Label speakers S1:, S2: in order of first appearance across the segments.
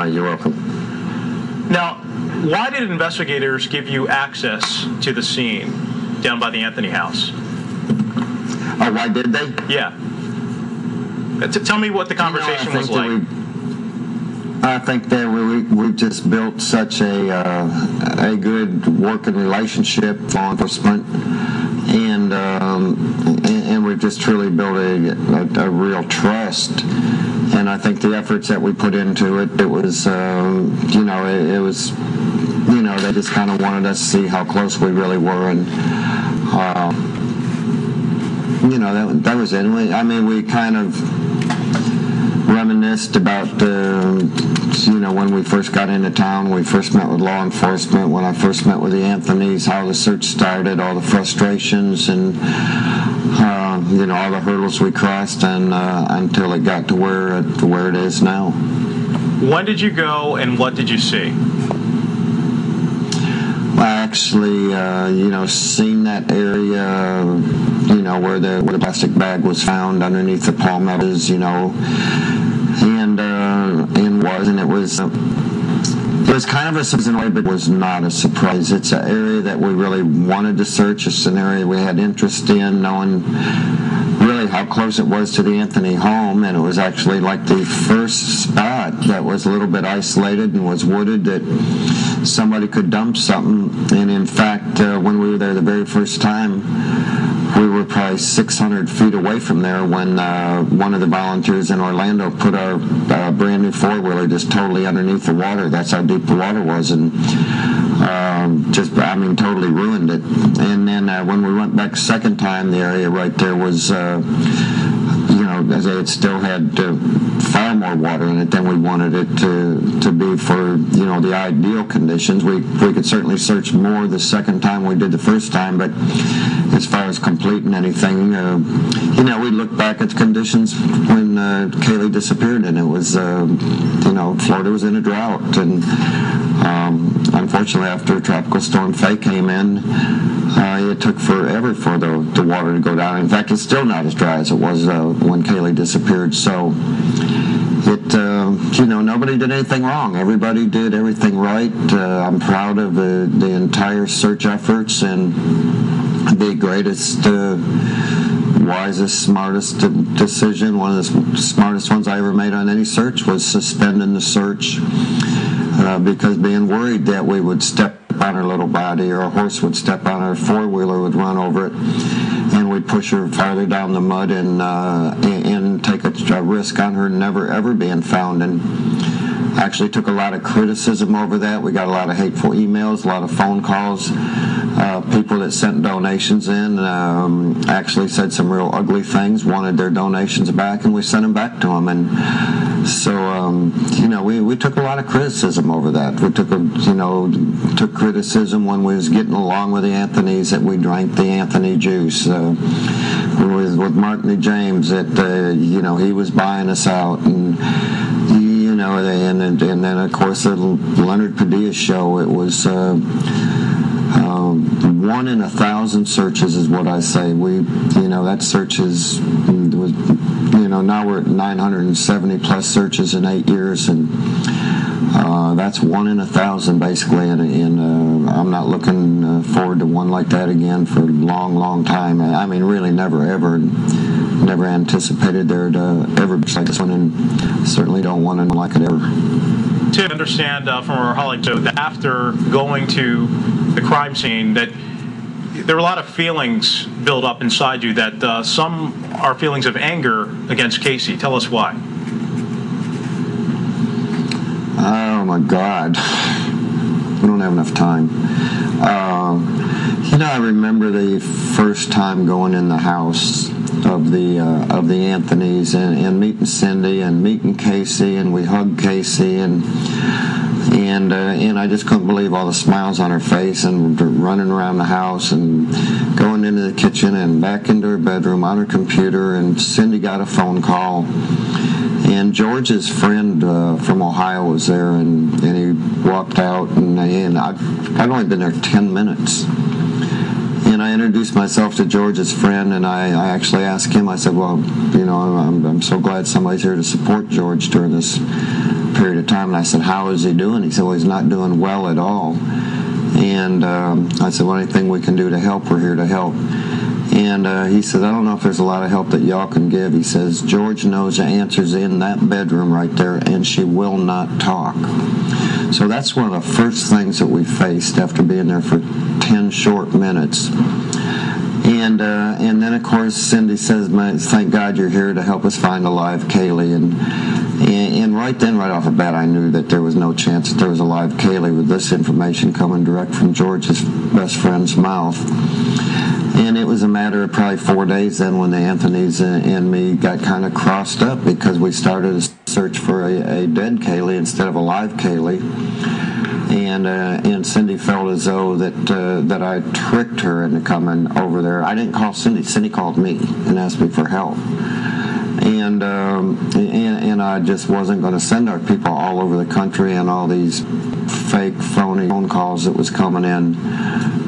S1: You're welcome.
S2: Now, why did investigators give you access to the scene down by the Anthony house?
S1: Oh, why did they?
S2: Yeah. Tell me what the conversation was like.
S1: I think that we just built such a good working relationship with law enforcement, and we've just truly built a real trust. And I think the efforts that we put into it, it was they just kind of wanted us to see how close we really were, and that was it. We kind of reminisced about when we first got into town, we first met with law enforcement, when I first met with the Anthonys, how the search started, all the frustrations, and all the hurdles we crossed, and until it got to where it is now.
S2: When did you go, and what did you see?
S1: I actually, seen that area, where the plastic bag was found underneath the palmettos, and it was kind of a surprise in a way, but it was not a surprise. It's an area that we really wanted to search. It's an area we had interest in, knowing really how close it was to the Anthony home, and it was actually like the first spot that was a little bit isolated and was wooded that somebody could dump something. And in fact, when we were there the very first time, we were probably 600 feet away from there when one of the volunteers in Orlando put our brand new four-wheeler just totally underneath the water. That's how deep the water was, and totally ruined it. And then when we went back second time, the area right there was, it still had far more water in it than we wanted it to be for, the ideal conditions. We could certainly search more the second time we did the first time, but as far as completing anything, we looked back at the conditions when Kaylee disappeared, and it was, Florida was in a drought, and unfortunately after Tropical Storm Faye came in, it took forever for the water to go down. In fact, it's still not as dry as it was when Kaylee disappeared. So nobody did anything wrong. Everybody did everything right. I'm proud of the entire search efforts, and the greatest, wisest, smartest decision, one of the smartest ones I ever made on any search, was suspending the search because being worried that we would step on her little body, or a horse would step on her, four-wheeler would run over it, and we'd push her farther down the mud and take a risk on her never ever being found. And actually took a lot of criticism over that. We got a lot of hateful emails, a lot of phone calls. People that sent donations in actually said some real ugly things, wanted their donations back, and we sent them back to them. And so, we took a lot of criticism over that. We took criticism when we was getting along with the Anthonys, that we drank the Anthony juice. With Martin and James, that he was buying us out, and and then of course the Leonard Padilla show. It was 1 in 1,000 searches is what I say. That search was now we're at 970 plus searches in 8 years, and that's 1 in 1,000 basically, and I'm not looking forward to one like that again for a long, long time. Really never anticipated there to ever be like this one, and certainly don't want to like it ever.
S2: To understand from our colleagues, so that after going to the crime scene, that there were a lot of feelings built up inside you, that some are feelings of anger against Casey. Tell us why.
S1: Oh my God, we don't have enough time. I remember the first time going in the house of the Anthonys and meeting Cindy and meeting Casey, and we hugged Casey, and I just couldn't believe all the smiles on her face, and running around the house and going into the kitchen and back into her bedroom on her computer. And Cindy got a phone call, and George's friend from Ohio was there, and he walked out, and I'd only been there 10 minutes. And I introduced myself to George's friend, and I actually asked him, I said, well, I'm so glad somebody's here to support George during this period of time. And I said, how is he doing? He said, well, he's not doing well at all. And I said, well, anything we can do to help, we're here to help. And he said, I don't know if there's a lot of help that y'all can give. He says, George knows the answer's in that bedroom right there, and she will not talk. So that's one of the first things that we faced after being there for 10 short minutes. And then, of course, Cindy says, thank God you're here to help us find a live Kaylee. And right then, right off the bat, I knew that there was no chance that there was a live Kaylee with this information coming direct from George's best friend's mouth. And it was a matter of probably 4 days then when the Anthonys and me got kind of crossed up because we started a search for a dead Kaylee instead of a live Kaylee. And Cindy felt as though that I tricked her into coming over there. I didn't call Cindy. Cindy called me and asked me for help. And I just wasn't going to send our people all over the country and all these fake, phony phone calls that was coming in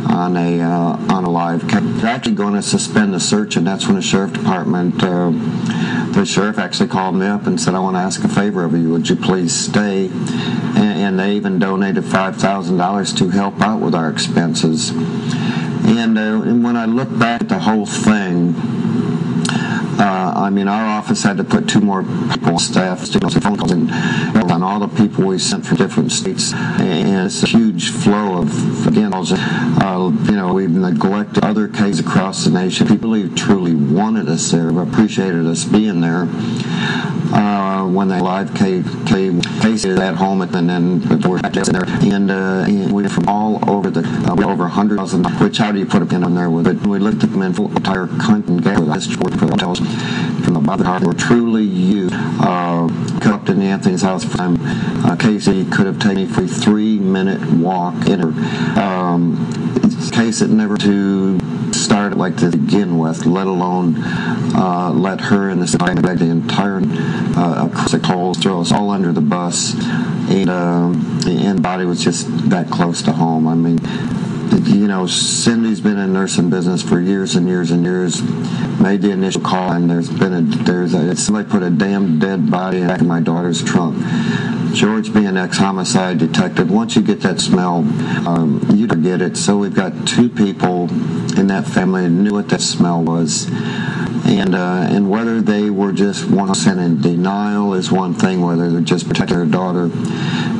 S1: on a live case. They're actually going to suspend the search, and that's when the sheriff department, the sheriff actually called me up and said, I want to ask a favor of you. Would you please stay? And they even donated $5,000 to help out with our expenses. And when I look back at the whole thing, I mean, our office had to put 2 more people on staff to phone calls and on all the people we sent from different states. And it's a huge flow of, again, we've neglected other cases across the nation. People who truly wanted us there, appreciated us being there. When they live cases at home, and then we're there, and we from all over over 100,000. Which how do you put a pin on there with it? We looked at them in full entire country and gathered this for the hotels from the bottom heart were truly used. Up in the Anthony's house for time. Casey could have taken me for a 3-minute walk in her case that never to start like to begin with, let alone let her and the entire holes throw us all under the bus, and the body was just that close to home. I mean, Cindy's been in nursing business for years and years and years. Made the initial call, and somebody put a damn dead body in the back of my daughter's trunk. George being an ex-homicide detective, once you get that smell, you forget it. So we've got 2 people in that family who knew what that smell was. And whether they were just 100% in denial is one thing, whether they're just protecting their daughter,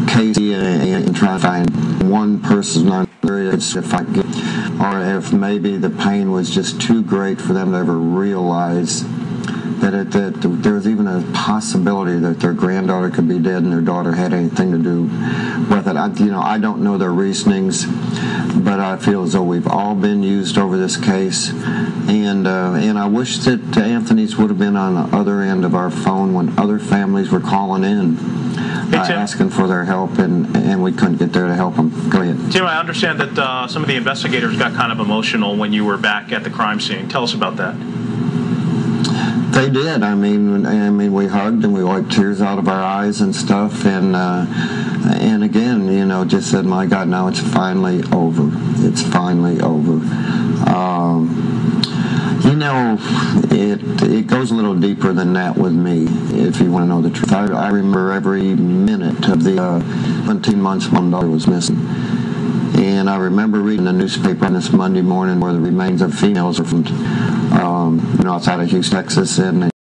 S1: Casey, and trying to find one person on the area, or if maybe the pain was just too great for them to ever realize that there was even a possibility that their granddaughter could be dead and their daughter had anything to do with it. I don't know their reasonings, but I feel as though we've all been used over this case, and I wish that Anthony's would have been on the other end of our phone when other families were calling in, asking for their help, and we couldn't get there to help them. Go ahead.
S2: Tim, I understand that some of the investigators got kind of emotional when you were back at the crime scene. Tell us about that.
S1: They did. I mean, we hugged and we wiped tears out of our eyes and stuff, and again, just said, "My God, now it's finally over. It's finally over." It goes a little deeper than that with me, if you want to know the truth. I remember every minute of the 17 months my daughter was missing. And I remember reading the newspaper on this Monday morning where the remains of females are from, outside of Houston, Texas, and